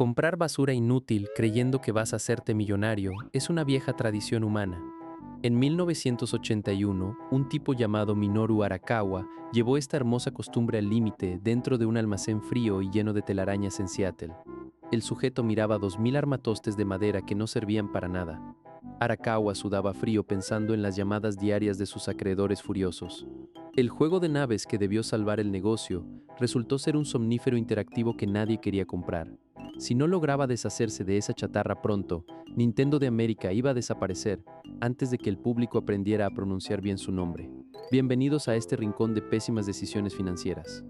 Comprar basura inútil creyendo que vas a hacerte millonario es una vieja tradición humana. En 1981, un tipo llamado Minoru Arakawa llevó esta hermosa costumbre al límite dentro de un almacén frío y lleno de telarañas en Seattle. El sujeto miraba 2000 armatostes de madera que no servían para nada. Arakawa sudaba frío pensando en las llamadas diarias de sus acreedores furiosos. El juego de naves que debió salvar el negocio resultó ser un somnífero interactivo que nadie quería comprar. Si no lograba deshacerse de esa chatarra pronto, Nintendo de América iba a desaparecer antes de que el público aprendiera a pronunciar bien su nombre. Bienvenidos a este rincón de pésimas decisiones financieras.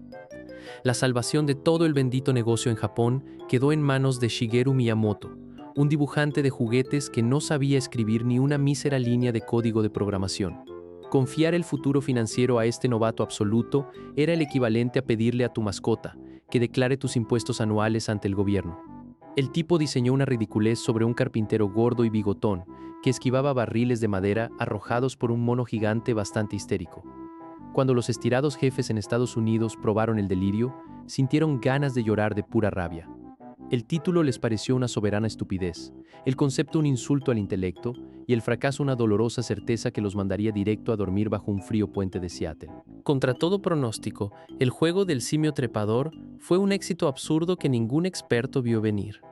La salvación de todo el bendito negocio en Japón quedó en manos de Shigeru Miyamoto, un dibujante de juguetes que no sabía escribir ni una mísera línea de código de programación. Confiar el futuro financiero a este novato absoluto era el equivalente a pedirle a tu mascota que declare tus impuestos anuales ante el gobierno. El tipo diseñó una ridiculez sobre un carpintero gordo y bigotón que esquivaba barriles de madera arrojados por un mono gigante bastante histérico. Cuando los estirados jefes en Estados Unidos probaron el delirio, sintieron ganas de llorar de pura rabia. El título les pareció una soberana estupidez, el concepto un insulto al intelecto y el fracaso una dolorosa certeza que los mandaría directo a dormir bajo un frío puente de Seattle. Contra todo pronóstico, el juego del simio trepador fue un éxito absurdo que ningún experto vio venir.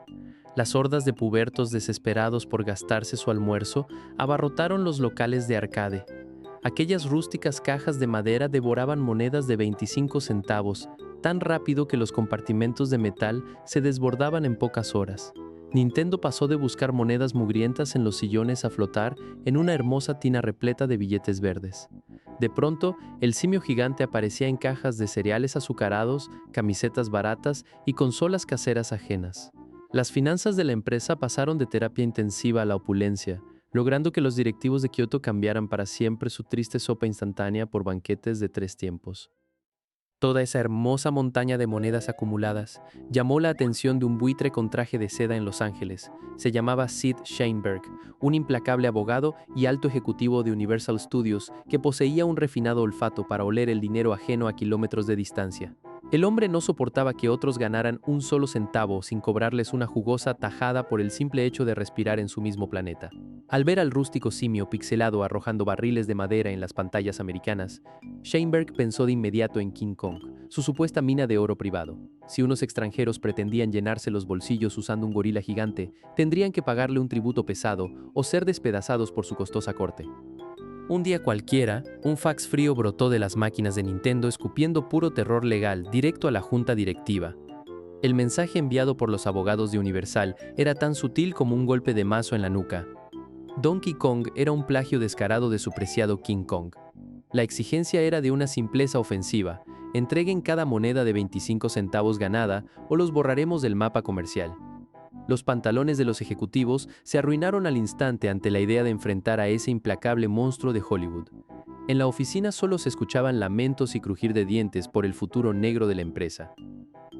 Las hordas de pubertos desesperados por gastarse su almuerzo abarrotaron los locales de arcade. Aquellas rústicas cajas de madera devoraban monedas de 25 centavos, tan rápido que los compartimentos de metal se desbordaban en pocas horas. Nintendo pasó de buscar monedas mugrientas en los sillones a flotar en una hermosa tina repleta de billetes verdes. De pronto, el simio gigante aparecía en cajas de cereales azucarados, camisetas baratas y consolas caseras ajenas. Las finanzas de la empresa pasaron de terapia intensiva a la opulencia, logrando que los directivos de Kioto cambiaran para siempre su triste sopa instantánea por banquetes de 3 tiempos. Toda esa hermosa montaña de monedas acumuladas llamó la atención de un buitre con traje de seda en Los Ángeles. Se llamaba Sid Sheinberg, un implacable abogado y alto ejecutivo de Universal Studios que poseía un refinado olfato para oler el dinero ajeno a kilómetros de distancia. El hombre no soportaba que otros ganaran un solo centavo sin cobrarles una jugosa tajada por el simple hecho de respirar en su mismo planeta. Al ver al rústico simio pixelado arrojando barriles de madera en las pantallas americanas, Sheinberg pensó de inmediato en King Kong, su supuesta mina de oro privado. Si unos extranjeros pretendían llenarse los bolsillos usando un gorila gigante, tendrían que pagarle un tributo pesado o ser despedazados por su costosa corte. Un día cualquiera, un fax frío brotó de las máquinas de Nintendo escupiendo puro terror legal directo a la junta directiva. El mensaje enviado por los abogados de Universal era tan sutil como un golpe de mazo en la nuca. Donkey Kong era un plagio descarado de su preciado King Kong. La exigencia era de una simpleza ofensiva: entreguen cada moneda de 25 centavos ganada o los borraremos del mapa comercial. Los pantalones de los ejecutivos se arruinaron al instante ante la idea de enfrentar a ese implacable monstruo de Hollywood. En la oficina solo se escuchaban lamentos y crujir de dientes por el futuro negro de la empresa.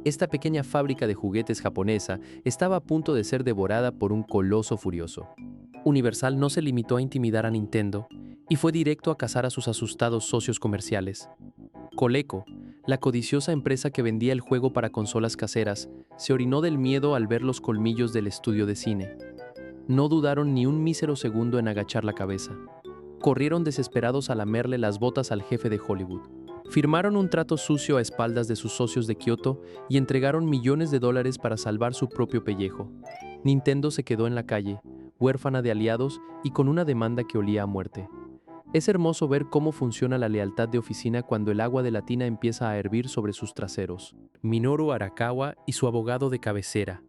Esta pequeña fábrica de juguetes japonesa estaba a punto de ser devorada por un coloso furioso. Universal no se limitó a intimidar a Nintendo y fue directo a cazar a sus asustados socios comerciales. Coleco, la codiciosa empresa que vendía el juego para consolas caseras, se orinó del miedo al ver los colmillos del estudio de cine. No dudaron ni un mísero segundo en agachar la cabeza. Corrieron desesperados a lamerle las botas al jefe de Hollywood. Firmaron un trato sucio a espaldas de sus socios de Kioto y entregaron millones de dólares para salvar su propio pellejo. Nintendo se quedó en la calle, huérfana de aliados y con una demanda que olía a muerte. Es hermoso ver cómo funciona la lealtad de oficina cuando el agua de la tina empieza a hervir sobre sus traseros. Minoru Arakawa y su abogado de cabecera,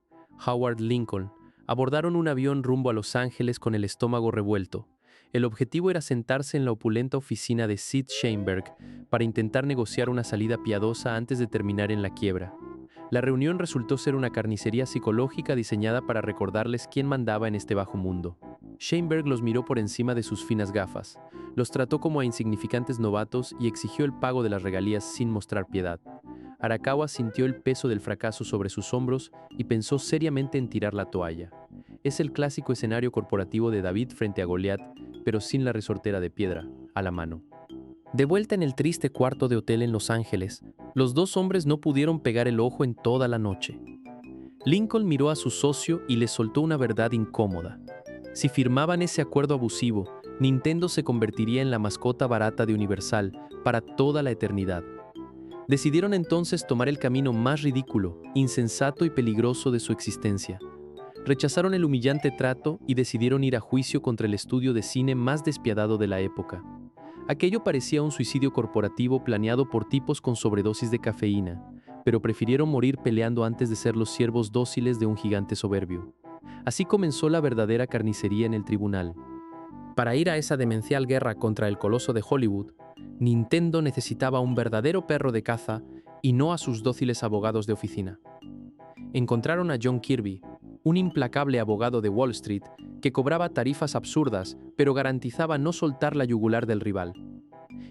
Howard Lincoln, abordaron un avión rumbo a Los Ángeles con el estómago revuelto. El objetivo era sentarse en la opulenta oficina de Sid Sheinberg para intentar negociar una salida piadosa antes de terminar en la quiebra. La reunión resultó ser una carnicería psicológica diseñada para recordarles quién mandaba en este bajo mundo. Sheinberg los miró por encima de sus finas gafas, los trató como a insignificantes novatos y exigió el pago de las regalías sin mostrar piedad. Arakawa sintió el peso del fracaso sobre sus hombros y pensó seriamente en tirar la toalla. Es el clásico escenario corporativo de David frente a Goliat, pero sin la resortera de piedra, a la mano. De vuelta en el triste cuarto de hotel en Los Ángeles, los dos hombres no pudieron pegar el ojo en toda la noche. Lincoln miró a su socio y le soltó una verdad incómoda. Si firmaban ese acuerdo abusivo, Nintendo se convertiría en la mascota barata de Universal para toda la eternidad. Decidieron entonces tomar el camino más ridículo, insensato y peligroso de su existencia. Rechazaron el humillante trato y decidieron ir a juicio contra el estudio de cine más despiadado de la época. Aquello parecía un suicidio corporativo planeado por tipos con sobredosis de cafeína, pero prefirieron morir peleando antes de ser los siervos dóciles de un gigante soberbio. Así comenzó la verdadera carnicería en el tribunal. Para ir a esa demencial guerra contra el coloso de Hollywood, Nintendo necesitaba un verdadero perro de caza y no a sus dóciles abogados de oficina. Encontraron a John Kirby, un implacable abogado de Wall Street que cobraba tarifas absurdas, pero garantizaba no soltar la yugular del rival.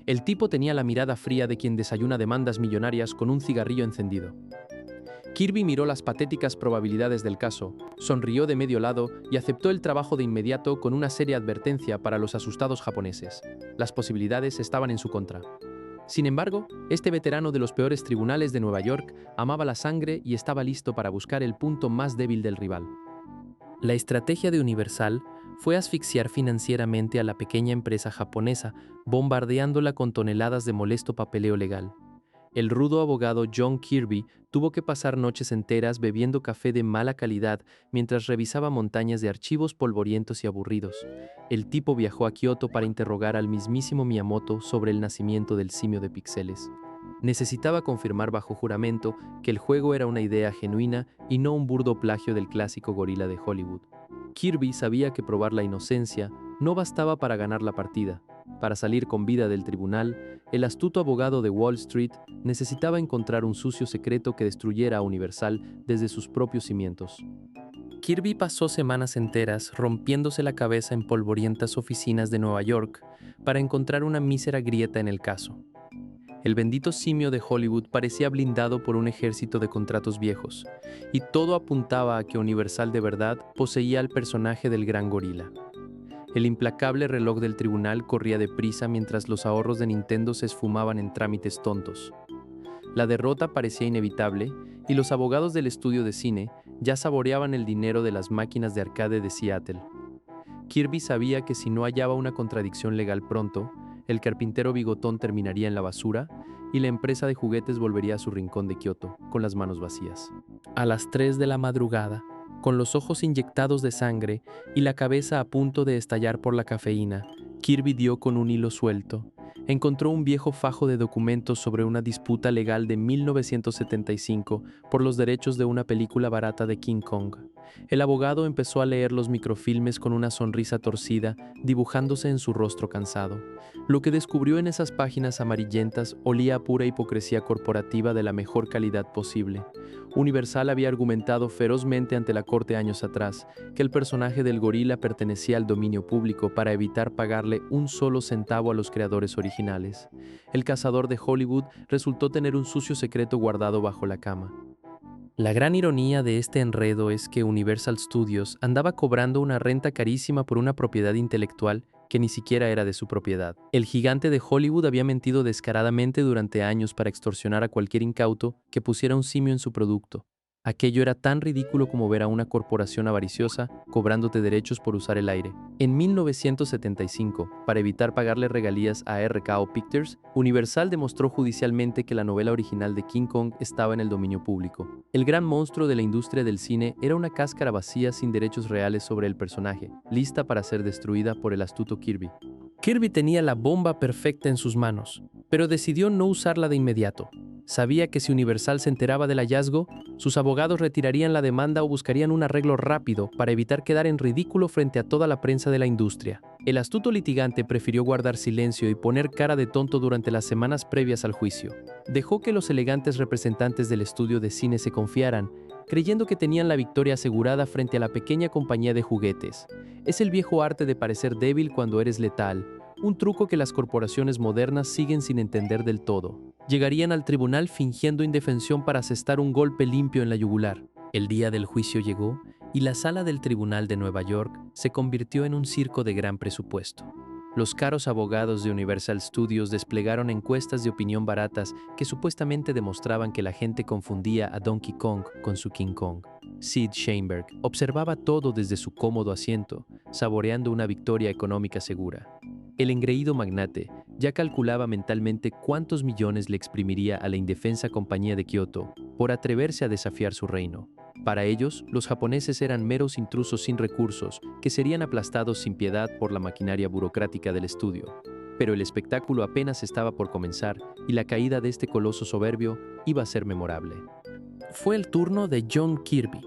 El tipo tenía la mirada fría de quien desayuna demandas millonarias con un cigarrillo encendido. Kirby miró las patéticas probabilidades del caso, sonrió de medio lado y aceptó el trabajo de inmediato con una seria advertencia para los asustados japoneses. Las posibilidades estaban en su contra. Sin embargo, este veterano de los peores tribunales de Nueva York amaba la sangre y estaba listo para buscar el punto más débil del rival. La estrategia de Universal fue asfixiar financieramente a la pequeña empresa japonesa, bombardeándola con toneladas de molesto papeleo legal. El rudo abogado John Kirby tuvo que pasar noches enteras bebiendo café de mala calidad mientras revisaba montañas de archivos polvorientos y aburridos. El tipo viajó a Kioto para interrogar al mismísimo Miyamoto sobre el nacimiento del simio de píxeles. Necesitaba confirmar bajo juramento que el juego era una idea genuina y no un burdo plagio del clásico gorila de Hollywood. Kirby sabía que probar la inocencia no bastaba para ganar la partida. Para salir con vida del tribunal, el astuto abogado de Wall Street necesitaba encontrar un sucio secreto que destruyera a Universal desde sus propios cimientos. Kirby pasó semanas enteras rompiéndose la cabeza en polvorientas oficinas de Nueva York para encontrar una mísera grieta en el caso. El bendito simio de Hollywood parecía blindado por un ejército de contratos viejos, y todo apuntaba a que Universal de verdad poseía al personaje del gran gorila. El implacable reloj del tribunal corría deprisa mientras los ahorros de Nintendo se esfumaban en trámites tontos. La derrota parecía inevitable y los abogados del estudio de cine ya saboreaban el dinero de las máquinas de arcade de Seattle. Kirby sabía que si no hallaba una contradicción legal pronto, el carpintero bigotón terminaría en la basura y la empresa de juguetes volvería a su rincón de Kioto, con las manos vacías. A las 3 de la madrugada, con los ojos inyectados de sangre y la cabeza a punto de estallar por la cafeína, Kirby dio con un hilo suelto. Encontró un viejo fajo de documentos sobre una disputa legal de 1975 por los derechos de una película barata de King Kong. El abogado empezó a leer los microfilmes con una sonrisa torcida, dibujándose en su rostro cansado. Lo que descubrió en esas páginas amarillentas olía a pura hipocresía corporativa de la mejor calidad posible. Universal había argumentado ferozmente ante la corte años atrás que el personaje del gorila pertenecía al dominio público para evitar pagarle un solo centavo a los creadores originales. El cazador de Hollywood resultó tener un sucio secreto guardado bajo la cama. La gran ironía de este enredo es que Universal Studios andaba cobrando una renta carísima por una propiedad intelectual que ni siquiera era de su propiedad. El gigante de Hollywood había mentido descaradamente durante años para extorsionar a cualquier incauto que pusiera un simio en su producto. Aquello era tan ridículo como ver a una corporación avariciosa cobrándote derechos por usar el aire. En 1975, para evitar pagarle regalías a RKO Pictures, Universal demostró judicialmente que la novela original de King Kong estaba en el dominio público. El gran monstruo de la industria del cine era una cáscara vacía sin derechos reales sobre el personaje, lista para ser destruida por el astuto Kirby. Kirby tenía la bomba perfecta en sus manos, pero decidió no usarla de inmediato. Sabía que si Universal se enteraba del hallazgo, sus abogados retirarían la demanda o buscarían un arreglo rápido para evitar quedar en ridículo frente a toda la prensa de la industria. El astuto litigante prefirió guardar silencio y poner cara de tonto durante las semanas previas al juicio. Dejó que los elegantes representantes del estudio de cine se confiaran, creyendo que tenían la victoria asegurada frente a la pequeña compañía de juguetes. Es el viejo arte de parecer débil cuando eres letal, un truco que las corporaciones modernas siguen sin entender del todo. Llegarían al tribunal fingiendo indefensión para asestar un golpe limpio en la yugular. El día del juicio llegó y la sala del tribunal de Nueva York se convirtió en un circo de gran presupuesto. Los caros abogados de Universal Studios desplegaron encuestas de opinión baratas que supuestamente demostraban que la gente confundía a Donkey Kong con su King Kong. Sid Sheinberg observaba todo desde su cómodo asiento, saboreando una victoria económica segura. El engreído magnate ya calculaba mentalmente cuántos millones le exprimiría a la indefensa compañía de Kioto por atreverse a desafiar su reino. Para ellos, los japoneses eran meros intrusos sin recursos que serían aplastados sin piedad por la maquinaria burocrática del estudio. Pero el espectáculo apenas estaba por comenzar y la caída de este coloso soberbio iba a ser memorable. Fue el turno de John Kirby.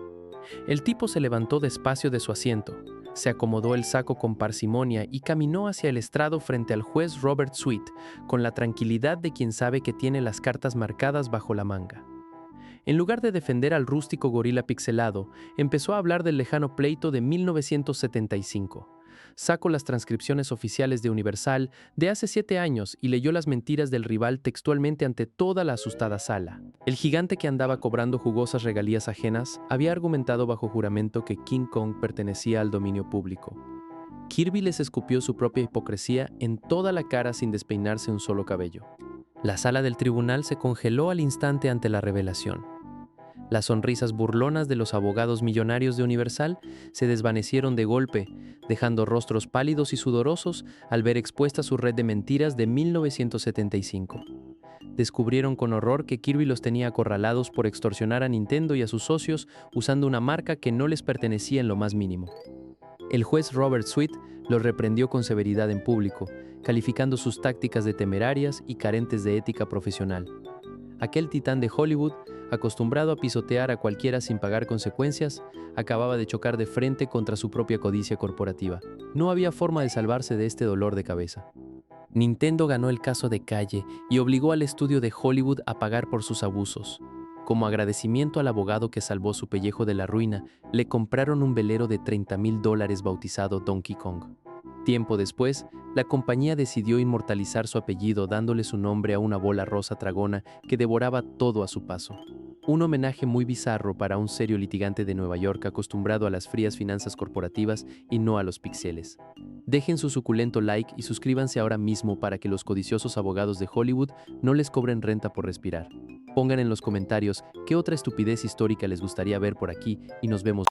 El tipo se levantó despacio de su asiento, se acomodó el saco con parsimonia y caminó hacia el estrado frente al juez Robert Sweet, con la tranquilidad de quien sabe que tiene las cartas marcadas bajo la manga. En lugar de defender al rústico gorila pixelado, empezó a hablar del lejano pleito de 1975. Sacó las transcripciones oficiales de Universal de hace 7 años y leyó las mentiras del rival textualmente ante toda la asustada sala. El gigante que andaba cobrando jugosas regalías ajenas había argumentado bajo juramento que King Kong pertenecía al dominio público. Kirby les escupió su propia hipocresía en toda la cara sin despeinarse un solo cabello. La sala del tribunal se congeló al instante ante la revelación. Las sonrisas burlonas de los abogados millonarios de Universal se desvanecieron de golpe, dejando rostros pálidos y sudorosos al ver expuesta su red de mentiras de 1975. Descubrieron con horror que Kirby los tenía acorralados por extorsionar a Nintendo y a sus socios usando una marca que no les pertenecía en lo más mínimo. El juez Robert Sweet los reprendió con severidad en público, calificando sus tácticas de temerarias y carentes de ética profesional. Aquel titán de Hollywood, acostumbrado a pisotear a cualquiera sin pagar consecuencias, acababa de chocar de frente contra su propia codicia corporativa. No había forma de salvarse de este dolor de cabeza. Nintendo ganó el caso de calle y obligó al estudio de Hollywood a pagar por sus abusos. Como agradecimiento al abogado que salvó su pellejo de la ruina, le compraron un velero de $30,000 bautizado Donkey Kong. Tiempo después, la compañía decidió inmortalizar su apellido dándole su nombre a una bola rosa tragona que devoraba todo a su paso. Un homenaje muy bizarro para un serio litigante de Nueva York acostumbrado a las frías finanzas corporativas y no a los píxeles. Dejen su suculento like y suscríbanse ahora mismo para que los codiciosos abogados de Hollywood no les cobren renta por respirar. Pongan en los comentarios qué otra estupidez histórica les gustaría ver por aquí y nos vemos.